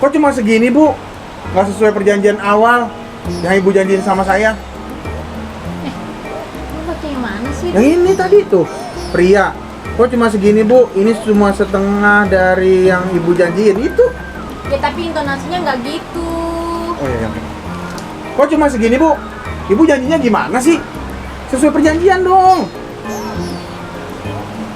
Kok cuma segini, Bu? Nggak sesuai perjanjian awal yang Ibu janjiin sama saya. Lu baca yang mana sih? Yang ini tadi tuh, pria. Kok cuma segini, Bu? Ini cuma setengah dari yang Ibu janjiin itu. Ya tapi intonasinya nggak gitu. Oh iya, iya. Kok cuma segini, Bu? Ibu janjinya gimana sih? Sesuai perjanjian dong.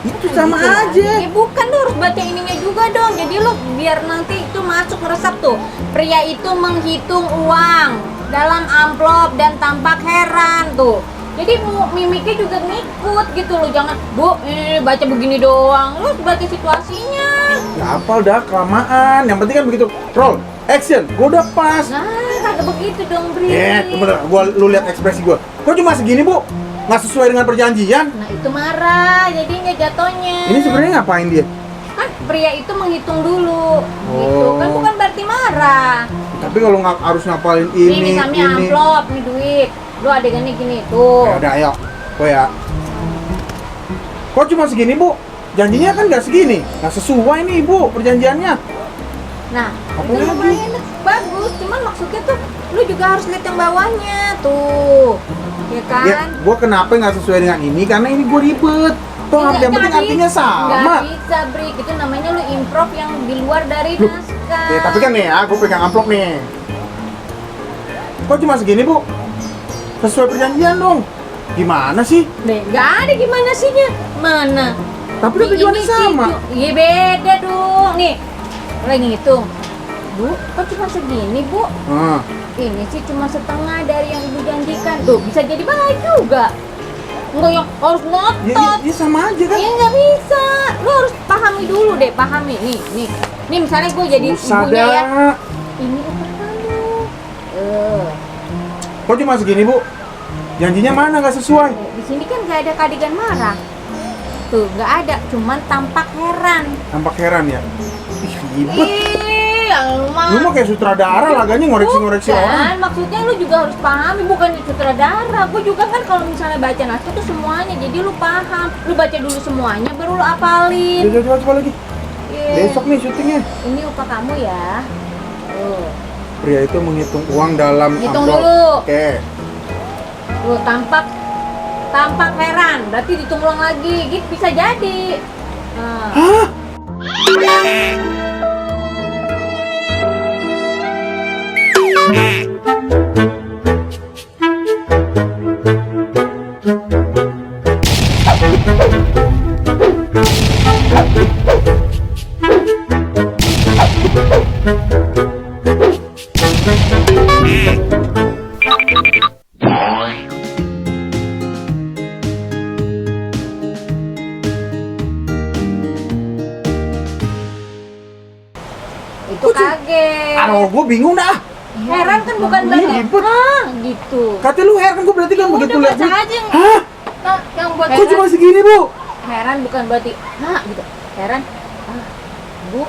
Itu sama Gitu aja. lagi. Bukan, lu harus baca ininya juga dong. Jadi lu biar nanti itu masuk resep tuh. Pria itu menghitung uang dalam amplop dan tampak heran tuh. Jadi mimiknya juga ngikut gitu loh. Jangan, Bu, ini baca begini doang. Lu harus baca situasinya. Ya apal dah, kelamaan. Yang penting kan begitu. Roll, action. Gua udah pas. Nah, kagak begitu dong, Bri. Bener. Lu lihat ekspresi gua. Kok cuma segini, Bu? Nggak sesuai dengan perjanjian. Nah, itu marah jadinya jatohnya. Ini sebenarnya ngapain dia? Kan pria itu menghitung dulu. Gitu. Oh. Kan bukan berarti marah. Tapi kalau nggak harus ngapalin Ini ini, misalnya ini. amplop, nih duit. Lu adegannya gini tuh. Ya udah, ayo. Kok ya? Kok cuma segini, Bu? Janjinya kan nggak segini. Nggak sesuai nih, Bu, perjanjiannya. Nah, Apa itu lagi? lumayan bagus. Cuman maksudnya tuh lu juga harus lihat yang bawahnya tuh. Ya kan? Ya, gua kenapa nggak sesuai dengan ini? Karena ini gua ribet. Toh yang penting artinya sama. Nggak bisa, Brik. Itu namanya lu improv yang di luar dari Loh, naskah. Ya, tapi kan nih ya, gua pegang amplop nih. Kok cuma segini, Bu? Sesuai perjanjian dong. Gimana sih? Nggak ada gimana sihnya. Mana? Tapi udah tujuannya sama. Iya beda dong. Nih, lagi ngitung. Bu, kok cuma segini, Bu? Nah, Ini sih cuma setengah dari yang ibu janjikan. Tuh, bisa jadi baik juga. Enggak yang harus ngotot. ya sama aja kan? Ya nggak bisa. Lu harus pahami dulu deh, pahami. Nih. Nih misalnya gue jadi Susah ibunya ya. dah. Ini upah kamu. Kok cuma segini, Bu? Janjinya mana nggak sesuai? Di sini kan nggak ada kadigan marah. Tuh, nggak ada. Cuman tampak heran. Tampak heran ya? Ih, ribet. Lu Lu mah kayak sutradara laganya ngoreksi-ngoreksi orang. Maksudnya lu juga harus pahami, bukan sutradara. Gue juga kan kalau misalnya baca naskah tuh semuanya, jadi lu paham. Lu baca dulu semuanya, baru lu apalin. Coba lagi. Iya. Besok nih syutingnya. Ini upah kamu ya. Tuh. Pria itu menghitung uang dalam Hitung amplop. dulu. Oke. Tuh tampak heran, berarti dihitung ulang lagi. Gitu bisa jadi. Nah. Hah? Itu kaget. Aduh, gue bingung dah. Heran kan bukan Iya, berarti ribet. gitu. Kata lu heran, gue berarti kan begitu Udah lihat. baca aja yang, Hah? yang buat Kok cuma segini, Bu? heran bukan berarti gitu. Heran. Bu.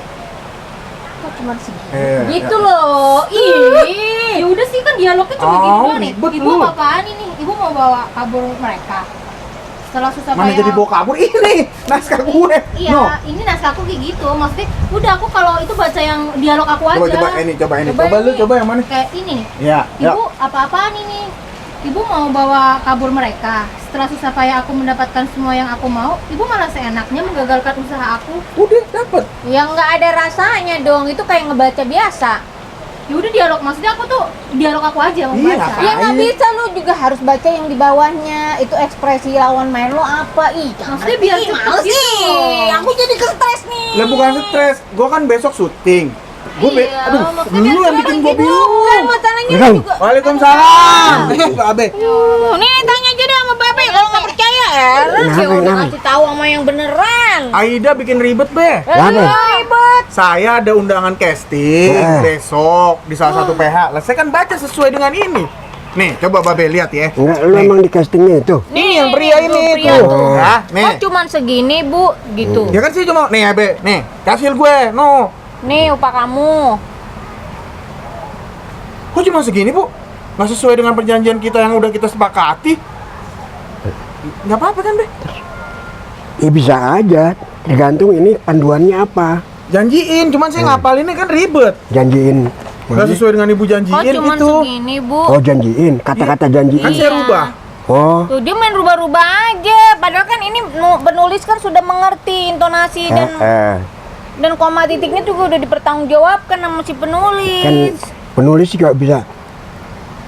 Kok cuma segini? Gitu loh. Ih. Ya udah sih kan dialognya cuma Oh, gitu doang nih. ribet Ibu lu. apaan ini? Ibu mau bawa kabur mereka. Setelah susah Mana payah. jadi bawa kabur ini naskah gue. Iya, No. ini naskahku kayak gitu. Maksudnya udah aku kalau itu baca yang dialog aku aja. Coba ini. Coba Coba lu ini. coba yang mana? Kayak ini. Ya, ya. Ibu apa-apaan ini? Ibu mau bawa kabur mereka. Setelah susah payah aku mendapatkan semua yang aku mau, ibu malah seenaknya menggagalkan usaha aku. Udah dapet. Yang nggak ada rasanya dong. Itu kayak ngebaca biasa. Ya udah dialog, maksudnya aku tuh dialog aku aja mau Iya, baca. ngapain? Ya nggak bisa, lu juga harus baca yang di bawahnya. Itu ekspresi lawan main lo apa? Maksudnya biar cepet males gitu nih. loh. Aku jadi stres nih. Lah bukan stres, gue kan besok syuting. Iya, Aduh, maksudnya lu yang bikin gue bingung. Bukan masalahnya lu juga. Waalaikumsalam. Babe. Nih tanya aja deh sama Babe kalau nggak percaya. Ya udah kasih tahu sama yang beneran. Aida bikin ribet, Be. Ribet. Saya ada undangan casting besok di salah satu PH. Lah saya kan baca sesuai dengan ini. Nih, coba Babe lihat ya. Enggak, lu emang di castingnya itu? Nih yang pria ini pria tuh. tuh. Hah, nih. Kok cuman segini, Bu? Gitu. Ya kan sih cuma nih ya, Be. Nih, kasih gue. No. Nih upah kamu. Kok cuma segini, Bu? Nggak sesuai dengan perjanjian kita yang udah kita sepakati. Nggak apa-apa kan, Be? Ya bisa aja, tergantung ini panduannya apa. Janjiin, cuman saya ngapalinnya kan ribet. Janjiin. Nggak sesuai dengan ibu Kok janjiin cuma itu. segini, Bu? Oh, janjiin. Kata-kata Kan janjiin. saya rubah. Oh, Tuh dia main rubah-rubah aja. Padahal kan ini penulis kan sudah mengerti intonasi dan koma titiknya juga udah dipertanggungjawabkan sama si kan penulis. penulis juga bisa.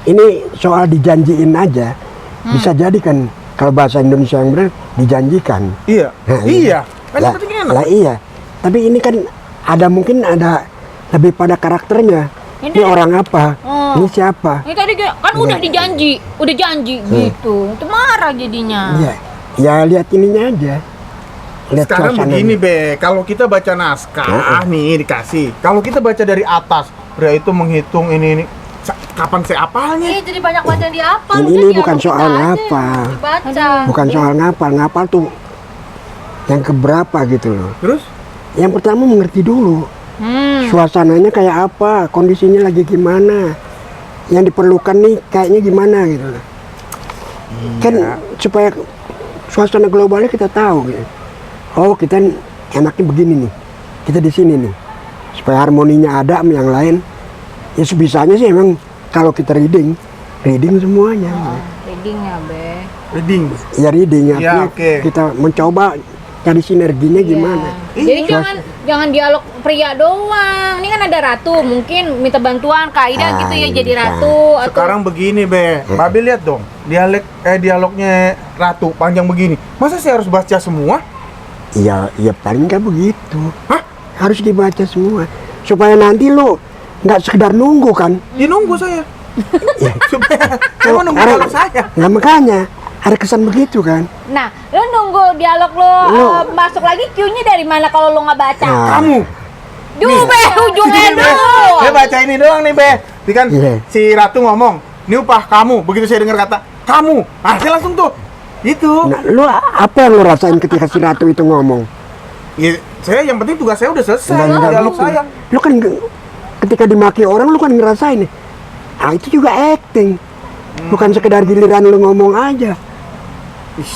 Ini soal dijanjiin aja. Bisa jadi kan kalau bahasa Indonesia yang benar dijanjikan. Iya. Nah, Iya. Kan Lah, yang penting enak. lah iya. Tapi ini kan mungkin ada lebih pada karakternya. Ini Ini orang apa? Oh. Ini siapa? Ini tadi kan udah dijanji, udah janji gitu. Itu marah jadinya. Iya. Ya lihat ininya aja. Lihat Sekarang suasananya. begini be, kalau kita baca naskah nih dikasih, kalau kita baca dari atas, pria itu menghitung ini kapan saya apalnya? Jadi banyak baca di apa? Ini bukan soal ngapal. Dibaca. Bukan soal ngapal. Ngapal tuh yang keberapa gitu loh. Terus? Yang pertama mengerti dulu. Suasananya kayak apa, kondisinya lagi gimana, yang diperlukan nih kayaknya gimana gitu loh. Kan supaya suasana globalnya kita tahu gitu. Oh kita enaknya begini nih, kita di sini nih, supaya harmoninya ada sama yang lain. Ya sebisanya sih emang kalau kita reading semuanya. Reading ya, Be. Reading. Ya reading Ya, artinya oke. kita mencoba cari sinerginya gimana. Jadi jangan dialog pria doang. Ini kan ada ratu, mungkin minta bantuan Kak Ida gitu ya jadi ratu atau Sekarang begini be, Babe lihat dong, dialognya Ratu panjang begini. Masa saya harus baca semua? Ya paling nggak begitu. Hah? Harus dibaca semua supaya nanti lo nggak sekedar nunggu kan. Ya nunggu saya. Supaya saya mau nunggu Karena- dialog saya. Nah makanya ada kesan begitu kan. Nah, lo nunggu dialog lo masuk lagi Q-nya dari mana kalau lo nggak baca? Nah. Kamu. Duh, Be, ujungnya Be, dulu. saya baca ini doang nih be. Ini kan Iya. si Ratu ngomong, ini upah kamu. Begitu saya dengar kata kamu, saya langsung tuh. Itu. Nah lo apa yang lo rasain ketika si Ratu itu ngomong? Ya, saya yang penting tugas saya udah selesai. Nah, nggak Dialog gitu. saya. Lo kan ketika dimaki orang lo kan ngerasain nih. Ah itu juga acting. Bukan sekedar giliran lo ngomong aja. Ih,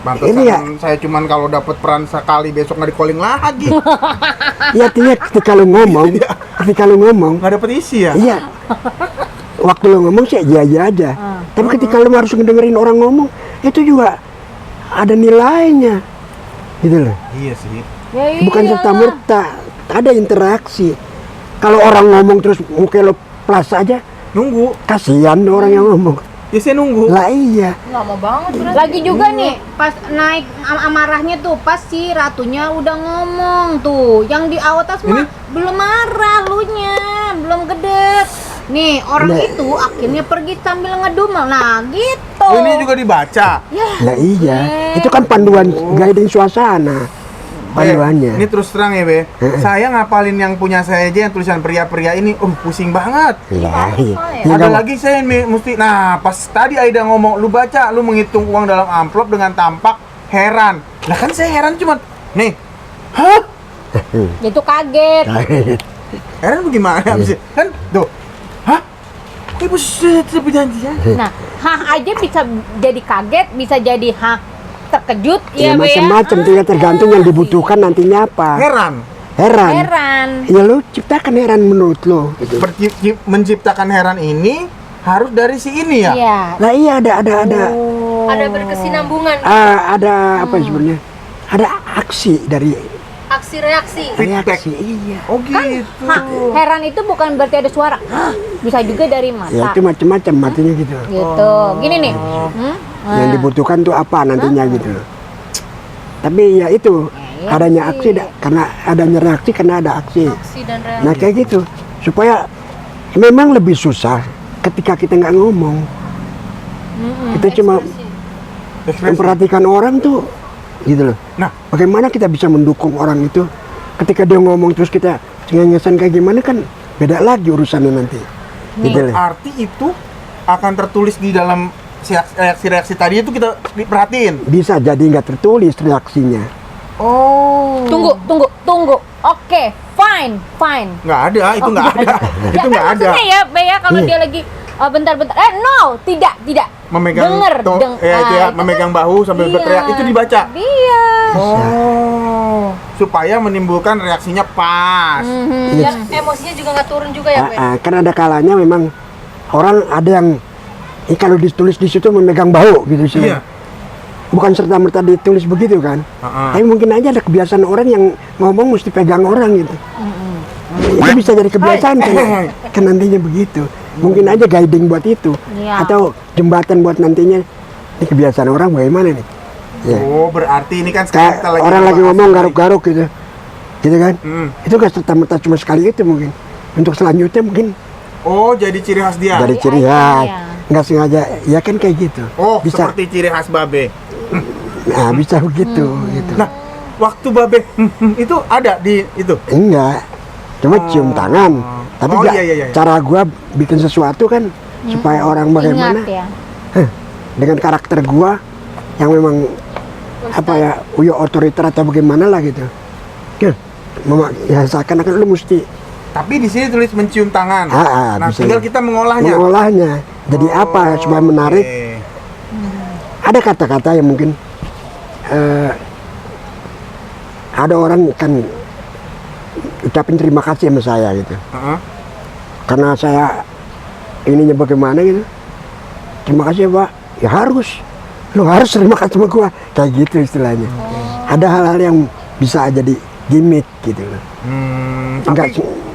pantesan Ini ya. saya cuman kalau dapat peran sekali besok nggak di calling lagi. Iya artinya ketika lo ngomong, Nggak dapet isi ya. iya. Waktu lo ngomong sih iya aja. Tapi ketika lo harus ngedengerin orang ngomong, itu juga ada nilainya. Gitu loh. Iya sih. Ya, Bukan iyalah. serta-merta, ada interaksi. Kalau orang ngomong terus muka lo plus aja, Nunggu. kasihan orang yang ngomong. Ya saya nunggu. Lah iya. Lama banget berarti. Lagi juga nih, pas naik amarahnya tuh, pas si ratunya udah ngomong tuh. Yang di atas mah Ini? belum marah lunya, belum gede. Nih, orang Nah. itu akhirnya pergi sambil ngedumel. Nah, gitu. Oh, ini juga dibaca. Ya, Lah iya. Itu kan panduan guiding suasana. Panduannya. Ini terus terang ya be. Saya ngapalin yang punya saya aja yang tulisan pria-pria ini. Pusing banget. Lah iya. ya? Ya, Ada kamu- lagi saya mesti. Nah, pas tadi Aida ngomong, lu baca, lu menghitung uang dalam amplop dengan tampak heran. Lah kan saya heran cuman, nih, hah? itu kaget. Heran bagaimana? Abis itu, kan, tuh, hah? Ibu sudah berjanjian. Nah, hah aja bisa jadi kaget, bisa jadi hah terkejut Ya ya, Be, ya. macam-macam tuh ya tergantung yang dibutuhkan nantinya apa. Heran. Heran. Ya lo ciptakan heran menurut lo. Gitu. Menciptakan heran ini harus dari si ini ya? Iya. Lah iya ada Ada berkesinambungan, ada apa sebenarnya? Ada aksi dari aksi reaksi. Feedback. reaksi iya. Oh gitu. Hah, heran itu bukan berarti ada suara. Hah, bisa juga dari mata. Ya itu macam-macam artinya gitu. Gitu. Gini nih. Yang dibutuhkan tuh apa nantinya gitu. Tapi ya itu iya adanya sih. aksi karena adanya reaksi karena ada aksi. Aksi dan reaksi. Nah kayak gitu supaya memang lebih susah ketika kita nggak ngomong. Kita cuma Ekspresi. memperhatikan orang tuh gitu loh. Nah, Bagaimana kita bisa mendukung orang itu ketika dia ngomong terus kita cengengesan kayak gimana kan beda lagi urusannya nanti. Gitu loh. arti itu akan tertulis di dalam reaksi-reaksi tadi itu kita diperhatiin. Bisa jadi nggak tertulis reaksinya. Oh. Tunggu. Oke, fine. Nggak ada, itu nggak ada. Itu Ya, nggak kan ada. maksudnya ya, Be, ya kalau Iya. dia lagi bentar. No, tidak. Memegang Denger, itu ya, itu memegang bahu sambil Iya. berteriak itu dibaca. Iya. Oh. supaya menimbulkan reaksinya pas. Biar emosinya juga nggak turun juga ya, Be? Kan ada kalanya memang orang ada yang kalau ditulis di situ memegang bau gitu sih. Iya. Bukan serta-merta ditulis begitu kan. Tapi mungkin aja ada kebiasaan orang yang ngomong mesti pegang orang gitu. Itu bisa jadi kebiasaan kan nantinya begitu. Mungkin aja guiding buat itu. Iya. Atau jembatan buat nantinya. Ini kebiasaan orang bagaimana nih? Ya. Oh, berarti ini kan sekarang Kayak orang lagi ngomong garuk-garuk gitu. Gitu kan? Itu gak serta-merta cuma sekali itu mungkin. Untuk selanjutnya mungkin Oh, jadi ciri khas dia. dari ciri khas. Nggak sengaja, ya kan kayak gitu. Oh, bisa. seperti ciri khas babe. Nah, bisa begitu gitu. Nah, waktu babe itu ada di itu. Enggak. Cuma cium tangan. Tapi Oh, nggak- iya. cara gua bikin sesuatu kan supaya orang bagaimana Ingat ya. dengan karakter gua yang memang apa ya, uyo otoriter atau bagaimana lah gitu. Ya seakan-akan lu mesti Tapi di sini tulis mencium tangan. Nah, bisa tinggal kita mengolahnya. mengolahnya. Jadi apa supaya menarik? Oke. Ada kata-kata yang mungkin ada orang kan ucapin terima kasih sama saya gitu. Heeh. Karena saya ininya bagaimana gitu. Terima kasih ya Pak. Ya harus. Lu harus terima kasih sama gua. Kayak gitu istilahnya. Ada hal-hal yang bisa jadi gimmick gitu loh. Tapi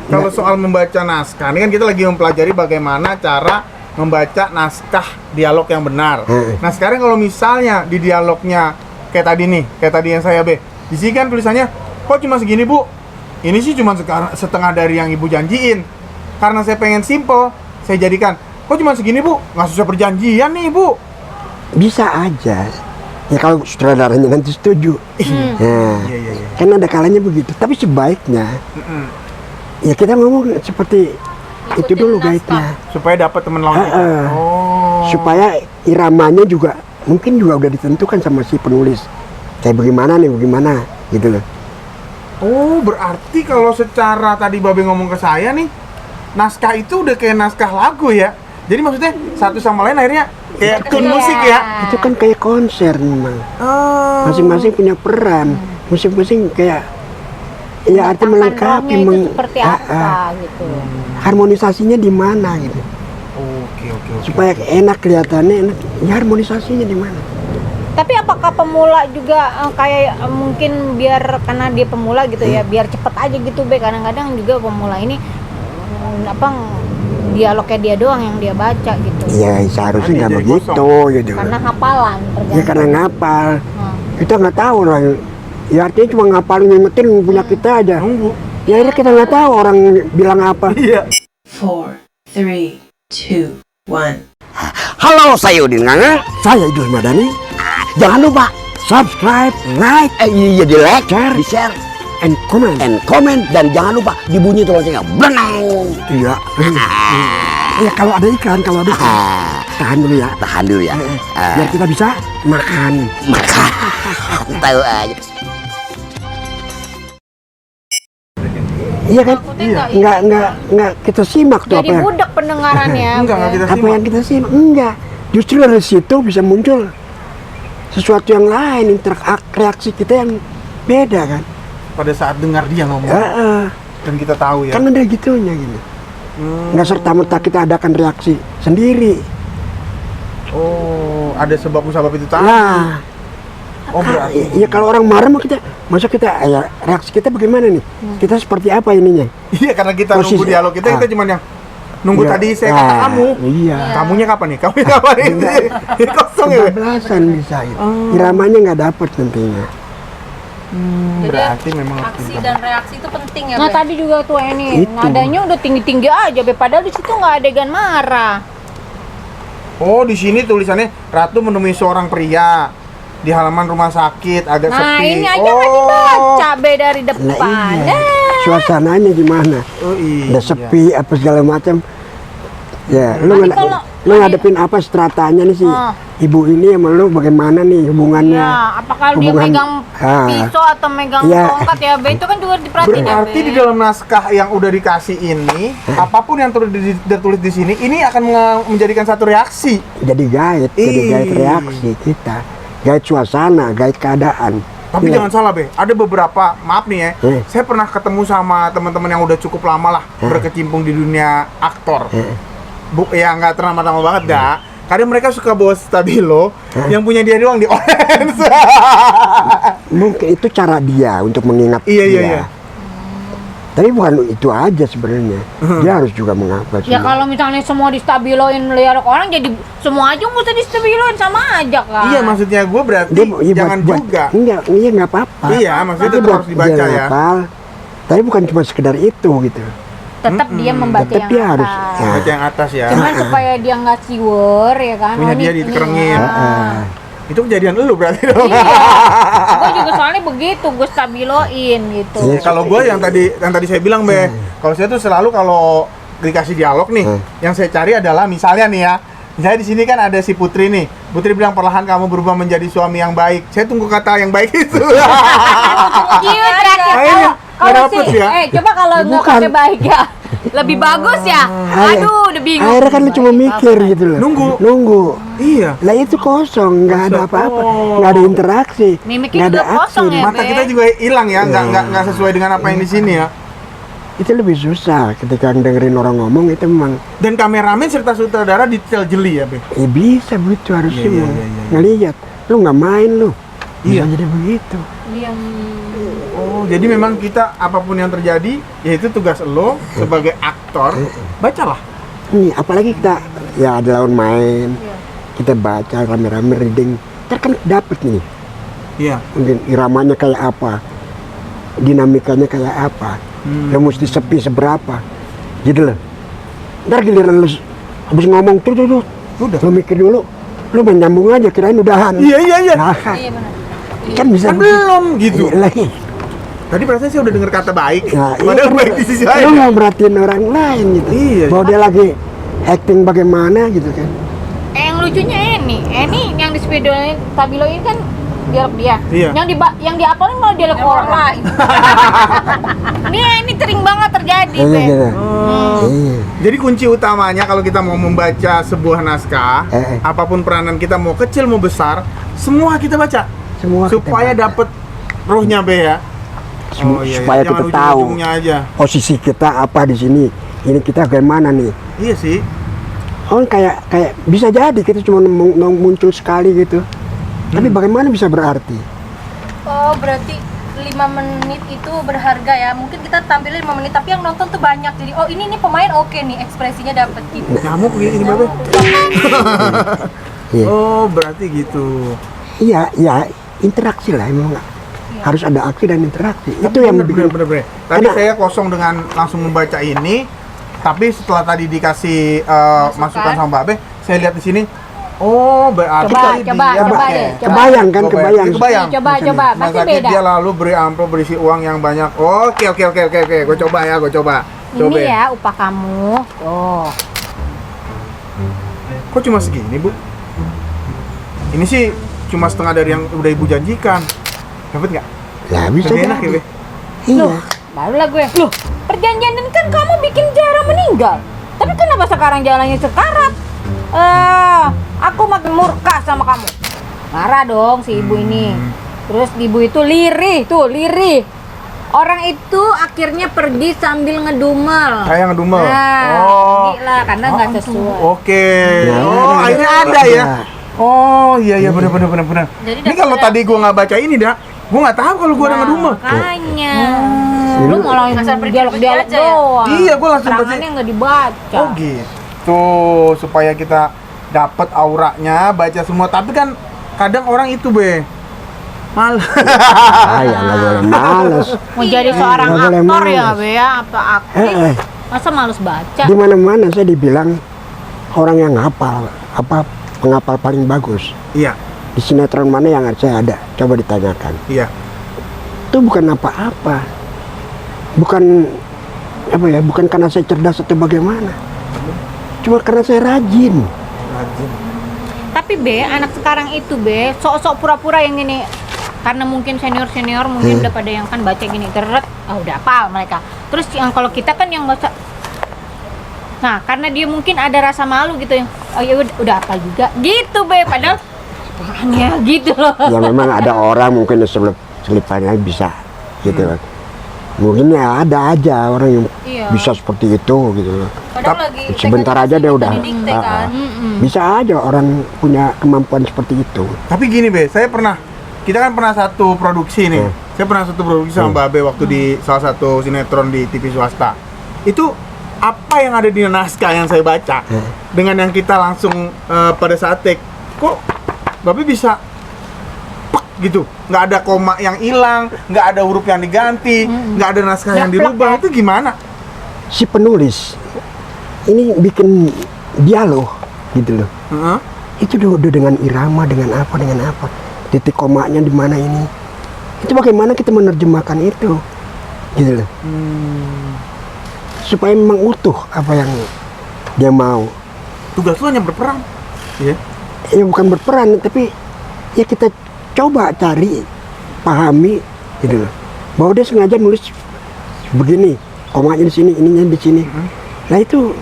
kalau soal membaca naskah, ini kan kita lagi mempelajari bagaimana cara membaca naskah dialog yang benar. Nah, sekarang kalau misalnya di dialognya kayak tadi nih, kayak tadi yang saya di sini kan tulisannya, kok cuma segini Bu? Ini sih cuma setengah dari yang Ibu janjiin. Karena saya pengen simple, saya jadikan, kok cuma segini Bu? Nggak susah perjanjian nih Bu. Bisa aja. Ya kalau sutradaranya nanti setuju. Nah, Iya. kan ada kalanya begitu. Tapi sebaiknya ya kita ngomong seperti itu dulu guide-nya. Supaya dapat teman lawan kita. Oh. Supaya iramanya juga mungkin juga udah ditentukan sama si penulis. Kayak bagaimana gitu loh. Oh, berarti kalau secara tadi Babe ngomong ke saya nih, naskah itu udah kayak naskah lagu ya. Jadi maksudnya satu sama lain akhirnya kayak tune musik ya. Itu kan kayak konser memang. Oh. Masing-masing punya peran. Masing-masing kayak ya arti melengkapi Rohnya itu seperti apa gitu. harmonisasinya di mana gitu. Oke. Supaya enak kelihatannya enak. Ya harmonisasinya di mana? Tapi apakah pemula juga kayak mungkin biar karena dia pemula gitu ya, biar cepet aja gitu Be. Kadang-kadang juga pemula ini dialognya dia doang yang dia baca gitu. Ya seharusnya nggak Jadi begitu gitu. Karena hafalan Ya tergantung. karena ngapal. Kita nggak tahu lah. Ya artinya cuma ngapalin ngingetin punya kita aja. Nunggu. Ya ini kita nggak tahu orang bilang apa. Iya. 4, 3, 2, 1. Halo, saya Udin Nganga. Saya Idul Madani. Jangan lupa subscribe, like, Iya, di like, share, di share, and comment. comment, dan jangan lupa dibunyi tuh loncengnya. Benang. Iya. Ya kalau ada iklan, kalau ada iklan. Tahan dulu ya. Tahan dulu ya. Biar kita bisa makan. Makan. Tahu aja. Iya kan? Nggak kita simak tuh Jadi apa yang, budak pendengarannya. Enggak kita apa simak. yang kita simak. Enggak. Justru dari situ bisa muncul sesuatu yang lain, reaksi kita yang beda kan. Pada saat dengar dia ngomong dan kita tahu ya. Kan ada gitunya gitu. Nggak serta-merta kita adakan reaksi sendiri. Oh, ada sebab musabab itu tadi. Nah, Oh, berarti. ya kalau orang marah masa kita ya reaksi kita bagaimana nih? Kita seperti apa ininya? Iya, karena kita Posisi. nunggu dialog kita cuma yang nunggu Iya. tadi saya kata kamu. Iya. Kamunya kapan nih? Kamunya kapan nih? Ini kosong ya. Be? Kebablasan bisa. Iramanya nggak dapet nantinya. Berarti memang Aksi dan reaksi itu penting ya, Nah Be? tadi juga tuh ini Itu. nadanya udah tinggi-tinggi aja Be. Padahal di situ nggak adegan marah. Oh, di sini tulisannya Ratu menemui seorang pria di halaman rumah sakit agak Nah sepi. ini aja nggak dibaca Be dari depan. Nah iya. Suasananya gimana? Oh iya. Udah sepi apa segala macam. Ya, Tapi kalau- lu ngadepin apa stratanya nih sih? Ibu ini sama lu bagaimana nih hubungannya? Ya, apakah dia Hubungan- megang pisau atau megang Iya. tongkat ya Be? Itu kan juga diperhatiin ya Berarti Be. di dalam naskah yang udah dikasih ini, apapun yang tertulis di sini, ini akan menjadikan satu reaksi. Jadi guide Ih. reaksi kita. Guide suasana, guide keadaan. Tapi Iya. jangan salah Be, ada beberapa, maaf nih ya, saya pernah ketemu sama teman-teman yang udah cukup lama lah berkecimpung di dunia aktor. Ya nggak terlama-lama banget dah. Kadang mereka suka bawa stabilo yang punya dia doang di orange. Mungkin itu cara dia untuk mengingat Iya, dia. iya. Tapi bukan itu aja sebenarnya. Dia harus juga mengapa Ya kalau misalnya semua distabiloin liar orang, jadi semua aja nggak usah distabiloin, sama aja kan. Iya, maksudnya gue berarti iya, jangan juga. Enggak, iya nggak apa-apa. Iya, maksudnya Tapi tetap buat harus dibaca dia ya. hafal, tapi bukan cuma sekedar itu gitu. Tetap dia membaca Tetap yang dia harus, atas. ya. Baca yang atas ya. Cuman supaya dia nggak siwer ya kan. Punya dia ini dikerengin. ya. Itu kejadian lu berarti dong. Iya. Gue juga soalnya begitu, gue stabiloin gitu. Iya. Kalau gue yang tadi saya bilang Be, kalau saya tuh selalu kalau dikasih dialog nih, yang saya cari adalah misalnya nih ya, misalnya di sini kan ada si Putri nih. Putri bilang perlahan kamu berubah menjadi suami yang baik. Saya tunggu kata yang baik itu. Iya terakhir Kayaknya kalau nggak dapet sih, ya. coba kalau nggak Bukan. pakai baik ya, lebih bagus ya. Aduh, udah bingung. Akhirnya kan lu cuma mikir gitu loh. Nunggu. Iya. Lah itu kosong, nggak ada Kosong. apa-apa, Oh. nggak ada interaksi, Mimiknya nggak ada juga kosong aksi. ya. Mata kita juga hilang ya, nggak sesuai dengan apa yang di sini ya. Itu lebih susah ketika dengerin orang ngomong itu memang Dan kameramen serta sutradara detail jeli ya Be. bisa begitu harusnya Iya, iya, mau iya, iya. ngelihat. Lu nggak main lu, Iya. bisa jadi begitu. Oh, jadi memang kita apapun yang terjadi, yaitu tugas lo sebagai aktor, bacalah. Nih, apalagi kita ya ada lawan main, kita baca rame-rame reading, ntar kan dapet nih, Iya. mungkin iramanya kayak apa, dinamikanya kayak apa, lo mesti sepi seberapa, gitu loh. Ntar giliran lu habis ngomong tuh, Udah. lo mikir dulu, lo main nyambung aja kirain udahan. Iya. Nah, Iya benar. kan bisa Kan belum gitu. Iya, lagi. Tadi perasaan saya udah dengar kata baik, Nah, padahal baik di sisi lo lain. nggak merhatiin orang lain gitu. Iya. Bahwa dia lagi acting bagaimana gitu kan. Yang lucunya ini yang di stabiloin kan dialog dia. Iya. Yang diuploadin malah dialog orang lain. ini sering banget terjadi, Iya Be. gitu. Oh. Iya. Jadi kunci utamanya kalau kita mau membaca sebuah naskah, apapun peranan kita mau kecil mau besar, semua kita baca. Semua kita Supaya baca. dapet rohnya Be ya. Supaya Jangan kita tahu ujung-ujungnya aja. posisi kita apa di sini. Ini kita bagaimana nih? Iya sih. Oh kayak bisa jadi kita cuma muncul sekali gitu. Tapi bagaimana bisa berarti? Oh, berarti 5 menit itu berharga ya. Mungkin kita tampilin 5 menit tapi yang nonton tuh banyak. Jadi oh ini nih pemain oke nih, ekspresinya dapet gitu. Nyamuk ini Be. Iya. Oh, berarti gitu. Iya, ya interaksi lah emang harus ada aksi dan interaksi. Itu yang bikin. bener. Tadi Karena- saya kosong dengan langsung membaca ini, tapi setelah tadi dikasih masukan sama Mbak Be, saya lihat di sini. Oh, berarti Coba, tadi coba, dia coba pakai. deh, coba. Kebayang kan, Gua kebayang. Ini kebayang. Coba, Mas pasti Akid, beda. dia lalu beri amplop berisi uang yang banyak. Oke. Gue coba ya, gue coba. Ini ya upah kamu. Tuh. Kok cuma segini, Bu? Ini sih cuma setengah dari yang udah Ibu janjikan. Dapat nggak? Ya bisa Lebih enak ya, jadi. Be? Iya. Barulah gue. Loh, perjanjian ini kan kamu bikin Jara meninggal. Tapi kenapa sekarang jalannya sekarat? Aku makin murka sama kamu. Marah dong si ibu ini. Terus ibu itu lirih, lirih. Orang itu akhirnya pergi sambil ngedumel. Saya ngedumel. Nah, gila karena nggak sesuai. Oke. Ya, Oh, ada. akhirnya ada ya. Oh, iya benar. Jadi Ini kalau tadi gua nggak baca ini dah, gua nggak tahu kalau gua ada ngedumel. Makanya. Lu malah Asal pergi dialog-dialog aja ya? doang. Iya, gua langsung baca. Terangannya nggak dibaca. Oh gitu, supaya kita dapat auranya, baca semua. Tapi kan kadang orang itu Be, malas. Ya nggak boleh males. Mau jadi seorang Nggak boleh aktor ya, males. Be ya, apa aktif? Eh. Masa males baca? Di mana-mana saya dibilang orang yang hafal, penghafal paling bagus. Iya, Di sinetron mana yang saya ada? Coba ditanyakan. iya. Itu bukan apa-apa. Bukan apa ya? Bukan karena saya cerdas atau bagaimana. Cuma karena saya rajin. Tapi Be, anak sekarang itu Be, sok-sok pura-pura yang gini. Karena mungkin senior-senior mungkin udah pada yang kan baca gini teret, udah hafal mereka. Terus yang kalau kita kan yang baca. Nah, karena dia mungkin ada rasa malu gitu yang oh ya udah hafal juga. Gitu Be, padahal orangnya gitu loh. Ya memang ada orang mungkin sebelum selipannya bisa gitu. Mungkin ya ada aja orang yang Iya. bisa seperti itu gitu loh. Kadang lagi Sebentar tekad aja dia masih udah didikte kan. bisa aja orang punya kemampuan seperti itu. Tapi gini Be, kita kan pernah satu produksi nih. Saya pernah satu produksi sama Mbak Be waktu di salah satu sinetron di TV swasta. Itu apa yang ada di naskah yang saya baca dengan yang kita langsung pada saat take, kok Mbak Be bisa pek gitu, nggak ada koma yang hilang, nggak ada huruf yang diganti, nggak ada naskah yang dirubah, itu gimana? Si penulis ini bikin dialog gitu loh. Heeh. Itu udah dengan irama, dengan apa, titik komanya di mana ini. Itu bagaimana kita menerjemahkan itu, gitu loh. Supaya memang utuh apa yang dia mau. Tugas lu hanya berperang, ya? Ya bukan berperan, tapi ya kita coba cari, pahami, gitu loh. Bahwa dia sengaja nulis begini, komanya di sini, ininya di sini. Nah itu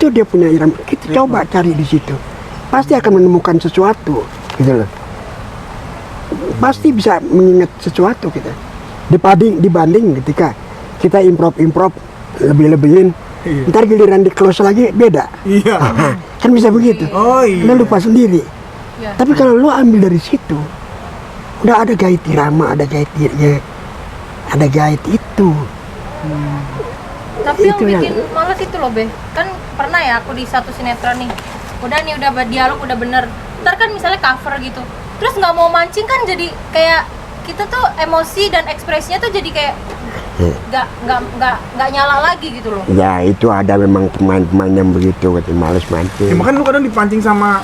dia punya irama. Kita coba cari di situ, pasti akan menemukan sesuatu, gitu loh. Pasti bisa mengingat sesuatu kita. Dibanding ketika kita improv lebih-lebihin, ntar giliran di close lagi beda. Iya. Kan bisa begitu. Oh iya. Lo lupa sendiri. Iya. Tapi kalau lo ambil dari situ, udah ada gait irama, ada gait itu. Tapi Itu yang yang- bikin males itu loh, Be. Kan pernah ya aku di satu sinetron nih. Udah dialog udah bener. Ntar kan misalnya cover gitu. Terus nggak mau mancing kan jadi kayak kita tuh emosi dan ekspresinya tuh jadi kayak nggak nyala lagi gitu loh. Ya itu ada memang pemain-pemain yang begitu, gitu, males mancing. Ya, makanya lu kadang dipancing sama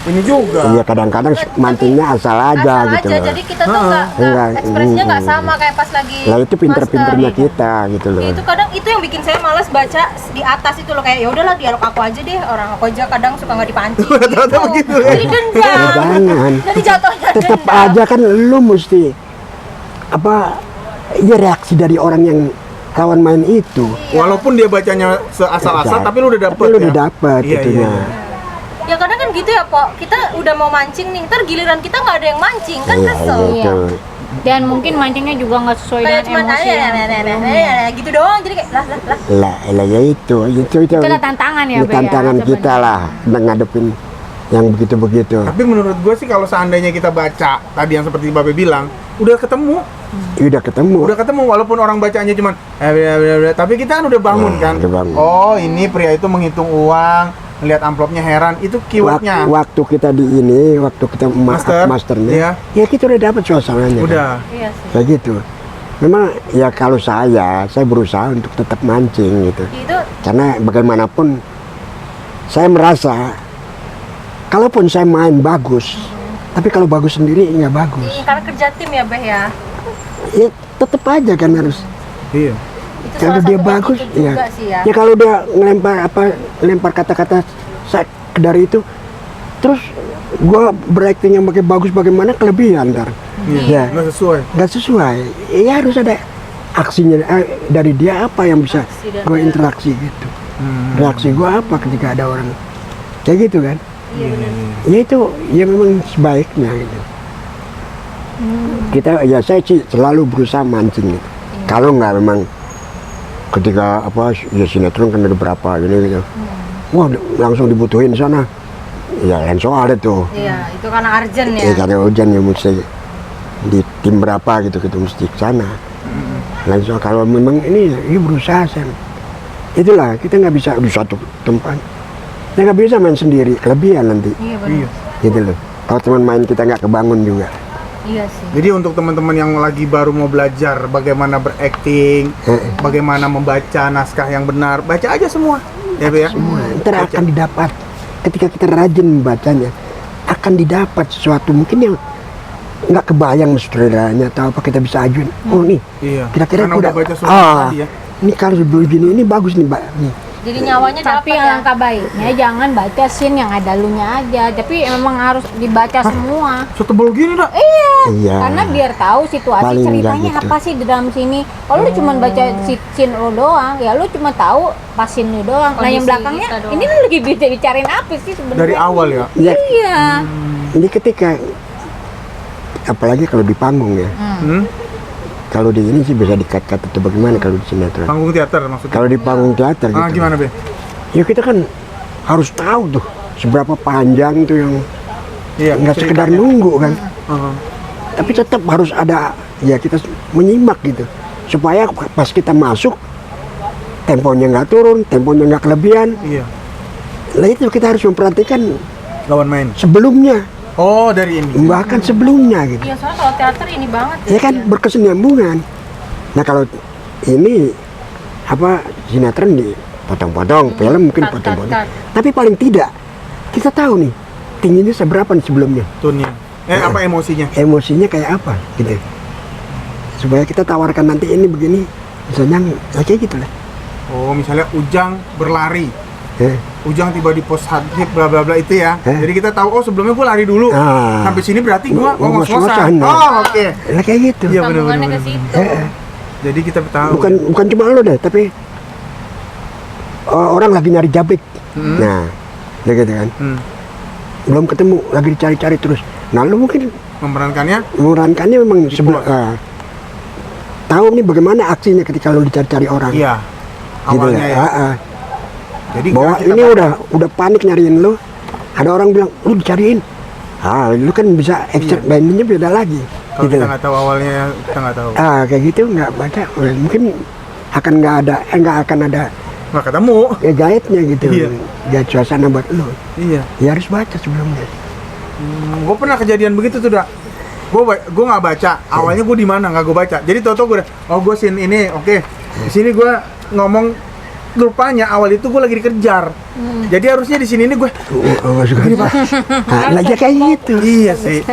ini juga. Iya kadang-kadang mancingnya asal aja Asal gitu aja, loh. jadi kita tuh Enggak, ekspresinya nggak sama kayak pas lagi Lah itu pinter-pinternya masker. kita gitu loh. Itu kadang itu yang bikin saya malas baca di atas itu loh, kayak ya udahlah dialog aku aja deh, orang aku aja kadang suka nggak dipancing. Rata-rata begitu, ya? Jadi dendam. Jangan. Jadi jatuhnya Tetap dendam. aja kan lu mesti ya reaksi dari orang yang kawan main itu. Walaupun dia bacanya seasal-asal, Ya, tapi lu udah dapet. tapi lu ya? udah dapet Iya, itunya. iya. Ya kadang kan gitu ya, Pok. Kita udah mau mancing nih, ntar giliran kita nggak ada yang mancing, kan Iya, kesel. iya, itu. Dan mungkin mancingnya juga nggak sesuai Kayak dengan cuma emosi yang sebelumnya. gitu doang, jadi kayak lah. Lah ya itu. Itu adalah tantangan ya, Ini Be, ya, tantangan kita sebenarnya. lah ngadepin yang begitu-begitu. Tapi menurut gue sih kalau seandainya kita baca tadi yang seperti Babe bilang, udah ketemu, Udah ketemu. walaupun orang bacanya cuman tapi kita kan udah bangun kan. udah bangun. Oh, ini pria itu menghitung uang, melihat amplopnya heran, itu keywordnya. Waktu kita waktu kita masternya, Iya. ya kita udah dapat suasananya. Udah. Iya sih. Kayak gitu. Memang ya kalau saya berusaha untuk tetap mancing gitu. Itu Karena bagaimanapun saya merasa kalaupun saya main bagus, tapi kalau bagus sendiri nggak bagus. karena kerja tim ya, Beh ya. Ya tetap aja kan harus. Iya. Itu Kalau salah dia satu bagus, attitude juga ya. sih ya. Ya kalau dia ngelempar kata-kata dari itu, terus gua berakting yang pakai bagus bagaimana kelebihan ntar. Ya, Nggak sesuai. nggak sesuai. Ya harus ada aksinya dari dia apa yang bisa Aksi dan gue interaksi gitu. Reaksi gua apa ketika ada orang kayak gitu kan? Iya benar. Ya itu ya memang sebaiknya gitu. Saya sih selalu berusaha mancing gitu. Kalau nggak memang ketika ya sinetron kan ada berapa gitu. Wah langsung dibutuhin sana. Ya lain soal itu. Iya, itu karena urgent ya. Ya karena hujan ya mesti di tim berapa gitu kita mesti ke sana. Lain soal kalau memang ini berusaha Sam. Itulah kita nggak bisa di satu tempat. Ya nggak bisa main sendiri, kelebihan nanti. Iya benar. Iya. Gitu loh. Kalau teman main kita nggak kebangun juga. Iya sih. Jadi untuk teman-teman yang lagi baru mau belajar bagaimana berakting, bagaimana membaca naskah yang benar, baca aja semua. Ya, Be ya. Ntar akan didapat ketika kita rajin membacanya akan didapat sesuatu mungkin yang nggak kebayang sutradaranya atau apa kita bisa ajuin. Oh nih Iya. kira-kira Karena udah udah baca surat tadi ya. ini kalau begini ini bagus nih Mbak nih. Jadi nyawanya Tapi dapat ya. alangkah baiknya jangan baca scene yang ada lunya aja, tapi memang harus dibaca semua. Setebal gini dah. Iya. Karena biar tahu situasi Paling enggak ceritanya gitu. apa sih di dalam sini. Kalau lu cuma baca scene lu doang, ya lu cuma tahu pas scene lu doang. Nah yang Kondisi belakangnya kita doang. ini lu lagi bicarain apa sih sebenarnya? Dari awal ya. Ya, Iya. ini ketika apalagi kalau di panggung ya. Kalau di ini sih bisa dikat-kat atau bagaimana kalau di sinetron. Panggung teater maksudnya. Kalau di panggung teater gitu. Gimana, Be? Ya kita kan harus tahu tuh seberapa panjang tuh yang Iya, nggak sekedar ceritanya. nunggu kan. Heeh. Tapi tetap harus ada ya kita menyimak gitu supaya pas kita masuk temponya nggak turun, temponya nggak kelebihan. Iya. Lah itu kita harus memperhatikan Lawan main. sebelumnya, Oh, dari ini. bahkan sebelumnya gitu. Iya, soalnya kalau teater ini banget Ya kan berkesinambungan. Nah kalau ini apa sinetron dipotong-potong, film mungkin cut, potong-potong. cut. Tapi paling tidak kita tahu nih tingginya seberapa nih sebelumnya, Tune-nya. Apa emosinya? emosinya kayak apa gitu. Supaya kita tawarkan nanti ini begini, misalnya kayak gitu lah. Oh, misalnya Ujang berlari. Eh, Ujang tiba di pos hadrip bla bla bla itu ya. Eh. Jadi kita tahu oh sebelumnya gua lari dulu. Ah. Sampai sini berarti gua Gua ngos-ngosan. ngos-ngosan, nah. Oh, oke. Lah kayak gitu. Iya benar benar. sambungannya ke benar. situ. Jadi kita tahu. Bukan cuma lo deh, tapi orang lagi nyari jabrik. Nah, ya gitu kan. Belum ketemu, lagi dicari-cari terus. Nah, lu mungkin Memerankannya memerankannya memang sebelum tahu nih bagaimana aksinya ketika lu dicari-cari orang. iya. Gitu Awalnya lah. ya. Jadi Bahwa kita ini udah panik nyariin lu. Ada orang bilang lu dicariin. Lu kan bisa extra bandingnya beda lagi. kalau Gitu kita lah. nggak tahu awalnya kita nggak tahu. Kayak gitu nggak baca. Mungkin akan nggak akan ada Nggak ketemu. guide-nya gitu. Iya. Guide suasana buat lu. Iya. Ya harus baca sebelumnya. Gue pernah kejadian begitu tuh, Dak. Gue nggak baca. Awalnya gue di mana nggak gue baca. Jadi toto gue gue scene ini, oke. Di sini gue ngomong rupanya awal itu gue lagi dikejar. Jadi harusnya di sini ini gue Suka nih Pak. Nah, aja kayak gitu. iya sih.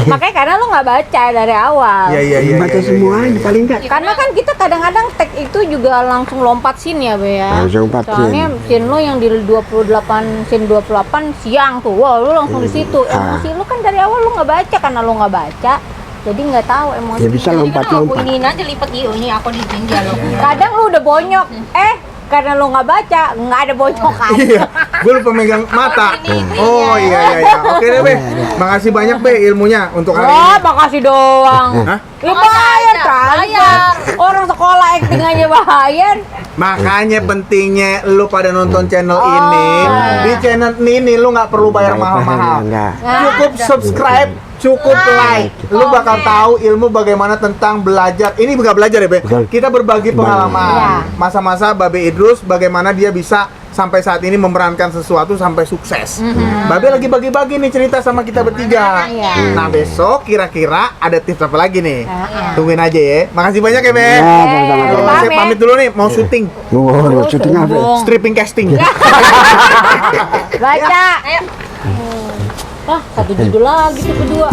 Makanya karena lu nggak baca dari awal. Iya. Baca semuanya paling enggak. Karena kan kita kadang-kadang tag itu juga langsung lompat scene ya, Be ya. Langsung lompat Soalnya scene lo yang di 28 scene 28 siang tuh. Wah, lu langsung di situ. Emosi lu kan dari awal lu nggak baca karena lu nggak baca. Jadi nggak tahu emosi. Ya bisa Jadi kan aku lompat-lompat. iniin aja lipat ini aku di dialog. Kadang lu udah bonyok. Karena lu nggak baca, nggak ada bonyokan. Iya. Gue lupa megang mata. Oh iya. Oke deh, Be. Makasih banyak, Be, ilmunya untuk hari Oh, ini. makasih doang. Hah? Ya bayar kan? Bayar. Orang sekolah acting aja bayar. Makanya pentingnya lu pada nonton channel Oh. ini. Di channel ini lu nggak perlu bayar mahal-mahal. Enggak. Cukup subscribe, cukup like. Lu bakal tahu ilmu bagaimana tentang belajar. Ini bukan belajar ya, Be. Betul. Kita berbagi pengalaman. Iya. Masa-masa Babe Idrus bagaimana dia bisa sampai saat ini memerankan sesuatu sampai sukses. Babe lagi bagi-bagi nih cerita sama kita bertiga. Iya. Nah, besok kira-kira ada tips apa lagi nih? Tungguin aja ya. Makasih banyak ya, Be. Ya, sama-sama. Kalau saya pamit dulu nih, mau syuting. Oh, syuting apa? Stripping casting. Baca. Ayo. Wah, satu judul lagi tuh kedua.